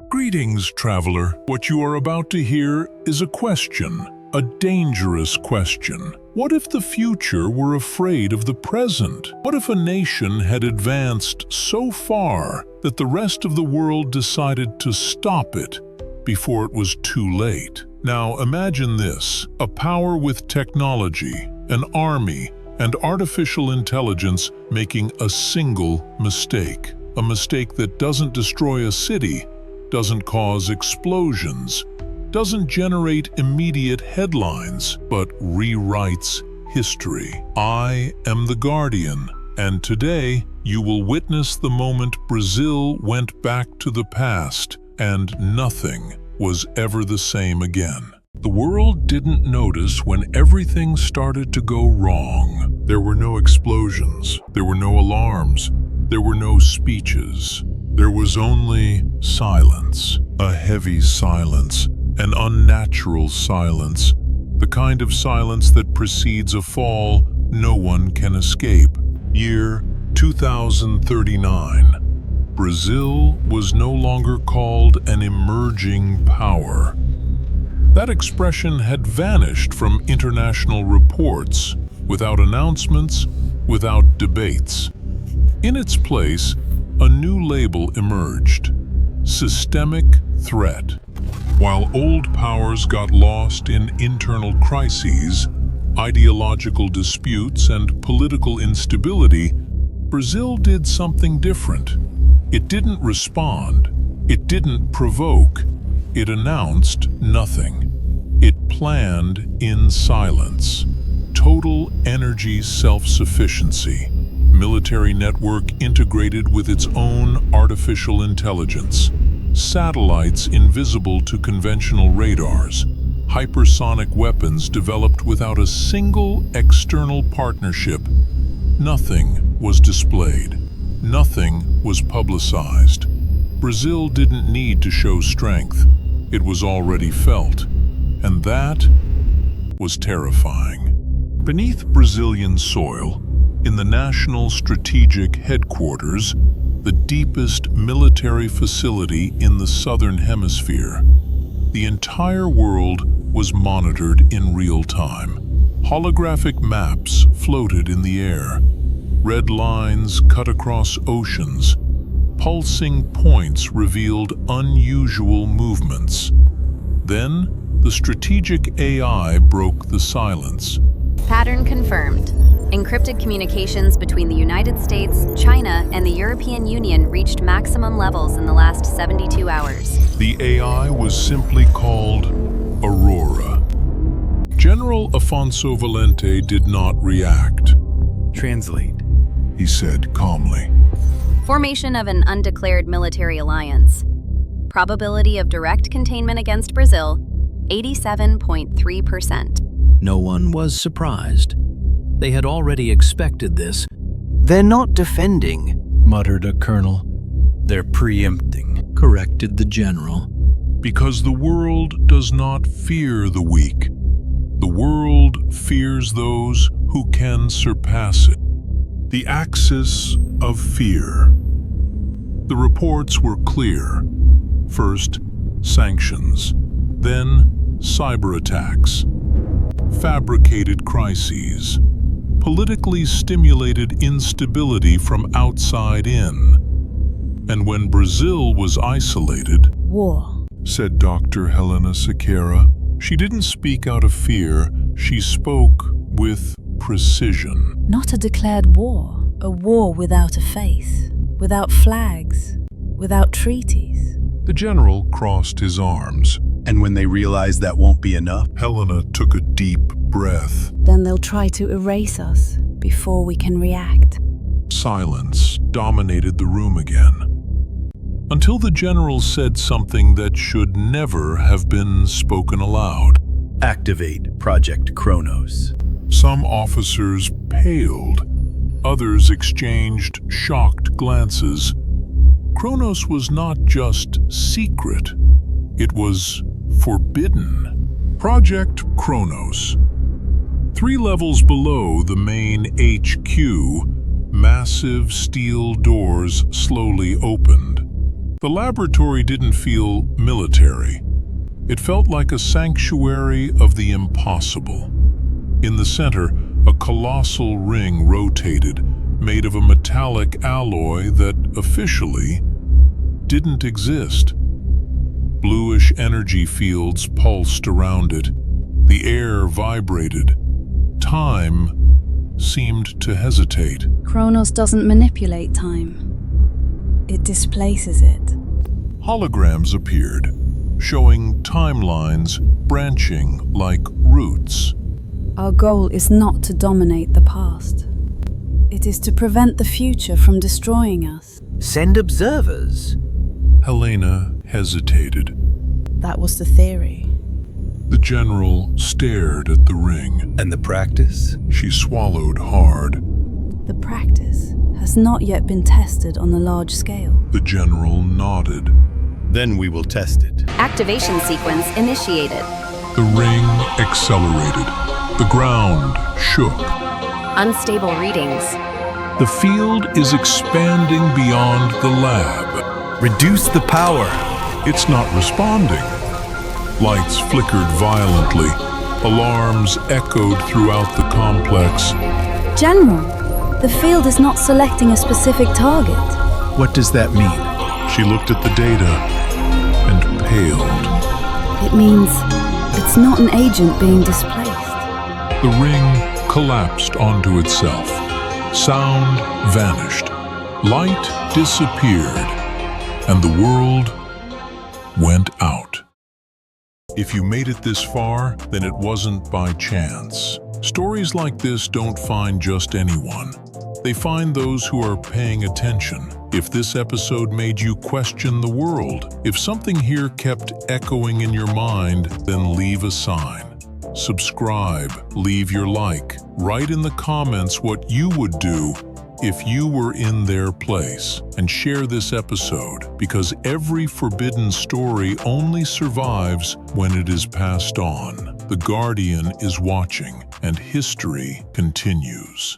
Greetings, traveler. What you are about to hear is a question, a dangerous question. What if the future were afraid of the present? What if a nation had advanced so far that the rest of the world decided to stop it before it was too late? Now imagine this, a power with technology, an army, and artificial intelligence making a single mistake. A mistake that doesn't destroy a city, doesn't cause explosions, doesn't generate immediate headlines, but rewrites history. I am the Guardian, and today you will witness the moment Brazil went back to the past and nothing was ever the same again. The world didn't notice when everything started to go wrong. There were no explosions, there were no alarms, there were no speeches. There was only silence, a heavy silence, an unnatural silence, the kind of silence that precedes a fall no one can escape. Year 2039. Brazil was no longer called an emerging power. That expression had vanished from international reports, without announcements, without debates. In its place, a new label emerged: systemic threat. While old powers got lost in internal crises, ideological disputes, and political instability, Brazil did something different. It didn't respond. It didn't provoke. It announced nothing. It planned in silence. Total energy self-sufficiency. Military network integrated with its own artificial intelligence. Satellites invisible to conventional radars. Hypersonic weapons developed without a single external partnership. Nothing was displayed. Nothing was publicized. Brazil didn't need to show strength. It was already felt. And that was terrifying. Beneath Brazilian soil, in the National Strategic Headquarters, the deepest military facility in the Southern Hemisphere, the entire world was monitored in real time. Holographic maps floated in the air. Red lines cut across oceans. Pulsing points revealed unusual movements. Then, the strategic AI broke the silence. Pattern confirmed. Encrypted communications between the United States, China, and the European Union reached maximum levels in the last 72 hours. The AI was simply called AURORA. General Afonso Valente did not react. Translate, He said calmly. Formation of an undeclared military alliance. Probability of direct containment against Brazil, 87.3%. no one was surprised. They had already expected this. They're not defending, Muttered a colonel. They're preempting, corrected the general. Because the world does not fear the weak. The world fears those who can surpass it. The axis of fear. The reports were clear. First, sanctions. Then, cyber attacks. Fabricated crises. Politically stimulated instability from outside in. And when Brazil was isolated, War. said Dr. Helena Sequeira, she didn't speak out of fear, she spoke with precision. Not a declared war. A war without a face, without flags, without treaties. The general crossed his arms. And when they realize that won't be enough, Helena took a deep breath. Then they'll try to erase us before we can react. Silence dominated the room again. Until the general said something that should never have been spoken aloud. activate Project Cronos. Some officers paled. Others exchanged shocked glances. Kronos was not just secret. It was forbidden. Project Cronos. 3 levels below the main HQ, massive steel doors slowly opened. The laboratory didn't feel military. It felt like a sanctuary of the impossible. In the center, a colossal ring rotated, made of a metallic alloy that officially didn't exist. Bluish energy fields pulsed around it. The air vibrated. Time seemed to hesitate. Cronos doesn't manipulate time. It displaces it. Holograms appeared, showing timelines branching like roots. Our goal is not to dominate the past. It is to prevent the future from destroying us. Send observers. Helena hesitated. That was the theory. The general stared at the ring. And the practice? She swallowed hard. The practice has not yet been tested on a large scale. The general nodded. Then we will test it. Activation sequence initiated. The ring accelerated. The ground shook. Unstable readings. The field is expanding beyond the lab. Reduce the power. It's not responding. Lights flickered violently. Alarms echoed throughout the complex. General, the field is not selecting a specific target. What does that mean? She looked at the data and paled. It means it's not an agent being displaced. The ring collapsed onto itself. Sound vanished. Light disappeared. And the world went out. If you made it this far, then it wasn't by chance. Stories like this don't find just anyone. They find those who are paying attention. If this episode made you question the world, if something here kept echoing in your mind, then leave a sign. Subscribe, leave your like, write in the comments what you would do if you were in their place, and share this episode, because every forbidden story only survives when it is passed on. The Guardian is watching, and history continues.